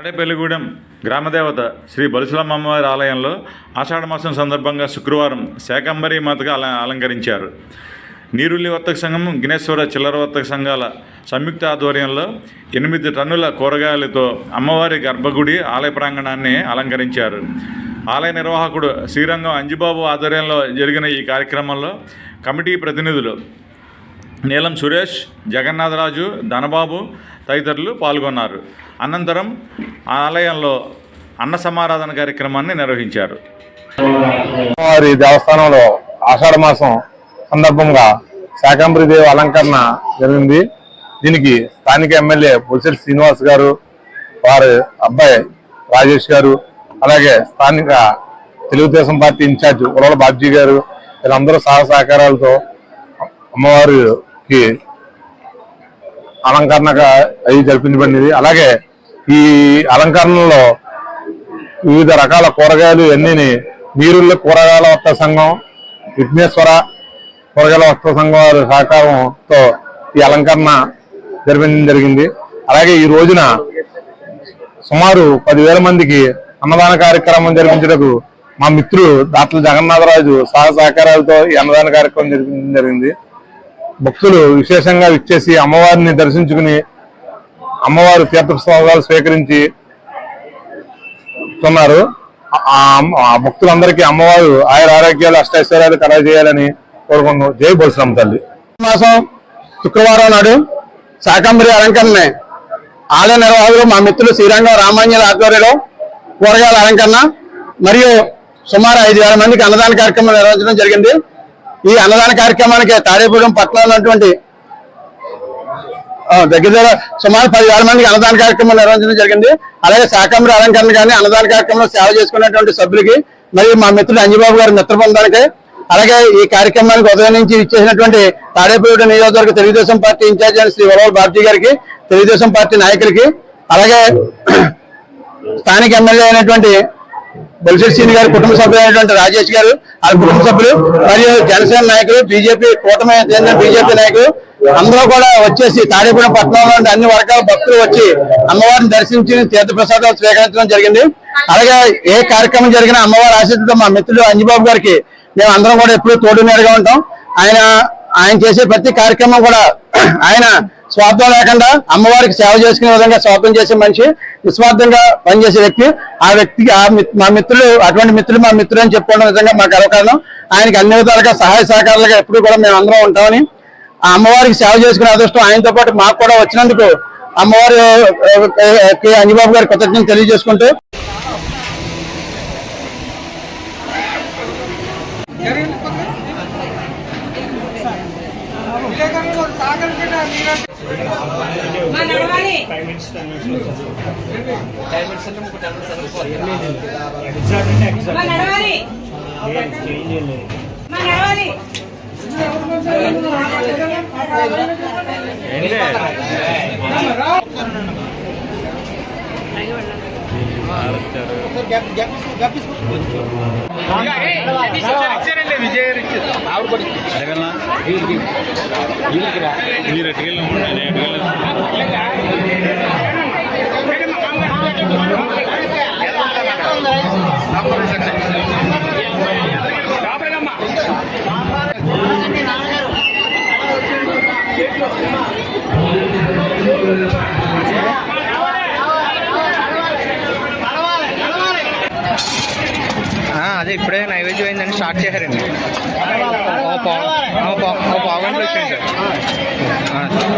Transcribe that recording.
తాడేపల్లిగూడెం గ్రామదేవత శ్రీ బలుసులమ్మ అమ్మవారి ఆలయంలో ఆషాఢమాసం సందర్భంగా శుక్రవారం శాకంబరీ మాతగా అలంకరించారు. నీరుల్లి వర్తక సంఘం, గినేశ్వర చిల్లర వర్తక సంఘాల సంయుక్త ఆధ్వర్యంలో 8 టన్నుల కూరగాయలతో అమ్మవారి గర్భగుడి ఆలయ ప్రాంగణాన్ని అలంకరించారు. ఆలయ నిర్వాహకుడు శ్రీరంగం అంజిబాబు ఆధ్వర్యంలో జరిగిన ఈ కార్యక్రమంలో కమిటీ ప్రతినిధులు నీలం సురేష్, జగన్నాథరాజు, ధనబాబు తదితరులు పాల్గొన్నారు. అనంతరం ఆలయంలో అన్న సమారాధన కార్యక్రమాన్ని నిర్వహించారు. వారి దేవస్థానంలో ఆషాఢ మాసం సందర్భంగా శాకంబరీదేవి అలంకరణ జరిగింది. దీనికి స్థానిక ఎమ్మెల్యే బొలిశెట్టి శ్రీనివాస్ గారు, వారి అబ్బాయి రాజేష్ గారు, అలాగే స్థానిక తెలుగుదేశం పార్టీ ఇన్ఛార్జ్ ఉలవల బాబ్జీ గారు, వీళ్ళందరూ సహకారాలతో అమ్మవారికి అలంకరణగా అవి జరిపించబడింది. అలాగే ఈ అలంకరణలో వివిధ రకాల కూరగాయలు అన్ని నీరుల్లో కూరగాయల వర్తక సంఘం, విఘ్నేశ్వర కూరగాయల వర్తక సంఘం వారి సహకారంతో ఈ అలంకరణ జరిపించడం జరిగింది. అలాగే ఈ రోజున సుమారు 10,000 మందికి అన్నదాన కార్యక్రమం జరిపించడానికి మా మిత్రుడు డాక్టర్ జగన్నాథరాజు సహకారాలతో ఈ అన్నదాన కార్యక్రమం జరిపించడం జరిగింది. భక్తులు విశేషంగా ఇచ్చేసి అమ్మవారిని దర్శించుకుని అమ్మవారు తీర్థప్రసాదాలు స్వీకరించి ఉన్నారు. ఆ భక్తులందరికీ అమ్మవారు ఆయుర ఆరోగ్యాలు, అష్టైశ్వర్యాలు కలగజేయాలని కోరుకుంటున్నాం. జై బొలిసమ్మ తల్లి. మాసం శుక్రవారం నాడు శాకంబరి అలంకరణ ఆలయ నిర్వాహకులు మా మిత్రులు శ్రీరంగం రామాంజల ఆధ్వర్యంలో కూరగాయల అలంకరణ మరియు సుమారు 5,000 మందికి అన్నదాన కార్యక్రమం నిర్వహించడం జరిగింది. ఈ అన్నదాన కార్యక్రమానికి తాడేపల్లిగూడెం పట్టణంలో ఉన్నటువంటి దగ్గర సుమారు 10,000 మందికి అన్నదాన కార్యక్రమం నిర్వహించడం జరిగింది. అలాగే శాకంబరి అలంకరణ కానీ అన్నదాన కార్యక్రమంలో సేవ చేసుకున్నటువంటి సభ్యులకి మరియు మా మిత్రుడు అంజిబాబు గారి మిత్ర బృందానికి, అలాగే ఈ కార్యక్రమానికి ఉదయం నుంచి ఇచ్చేసినటువంటి తాడేపల్లిగూడెం నియోజకవర్గ తెలుగుదేశం పార్టీ ఇన్ఛార్జ్ అయిన శ్రీ ఉలవల బాబ్జీ గారికి, తెలుగుదేశం పార్టీ నాయకులకి, అలాగే స్థానిక ఎమ్మెల్యే అయినటువంటి బొలిశెట్టి శ్రీని గారి కుటుంబ సభ్యులైనటువంటి రాజేష్ గారు, వాళ్ళ కుటుంబ సభ్యులు మరియు జనసేన నాయకులు, బీజేపీ కూటమి చెందిన బీజేపీ నాయకులు అందరూ కూడా వచ్చేసి తాడేపల్లిగూడెం పట్టణంలో అన్ని వర్గాల భక్తులు వచ్చి అమ్మవారిని దర్శించి తీర్థప్రసాదాలు స్వీకరించడం జరిగింది. అలాగే ఏ కార్యక్రమం జరిగినా అమ్మవారి ఆశీస్సులతో మా మిత్రుడు అంజిబాబు గారికి మేము అందరం కూడా ఎప్పుడూ తోడునేరుగా ఉంటాం. ఆయన చేసే ప్రతి కార్యక్రమం కూడా ఆయన స్వార్థం లేకుండా అమ్మవారికి సేవ చేసుకునే విధంగా స్వార్థం చేసే మనిషి, నిస్వార్థంగా పనిచేసే వ్యక్తి. ఆ వ్యక్తికి మా మిత్రులు అటువంటి మిత్రులు మా మిత్రులు అని చెప్పుకోవడం నిజంగా మాకు గర్వకారణం. ఆయనకి అన్ని విధాలుగా సహాయ సహకారాలుగా ఎప్పుడు కూడా మేము అందరం ఉంటామని, ఆ అమ్మవారికి సేవ చేసుకునే అదృష్టం ఆయనతో పాటు మాకు కూడా వచ్చినందుకు అమ్మవారి అంజిబాబు గారి కృతజ్ఞతలు తెలియజేసుకుంటూ అదే ఇప్పుడే నైవేద్యం అయిందని స్టార్ట్ చేశారండి. పావు గంటలు వచ్చాయండి సార్.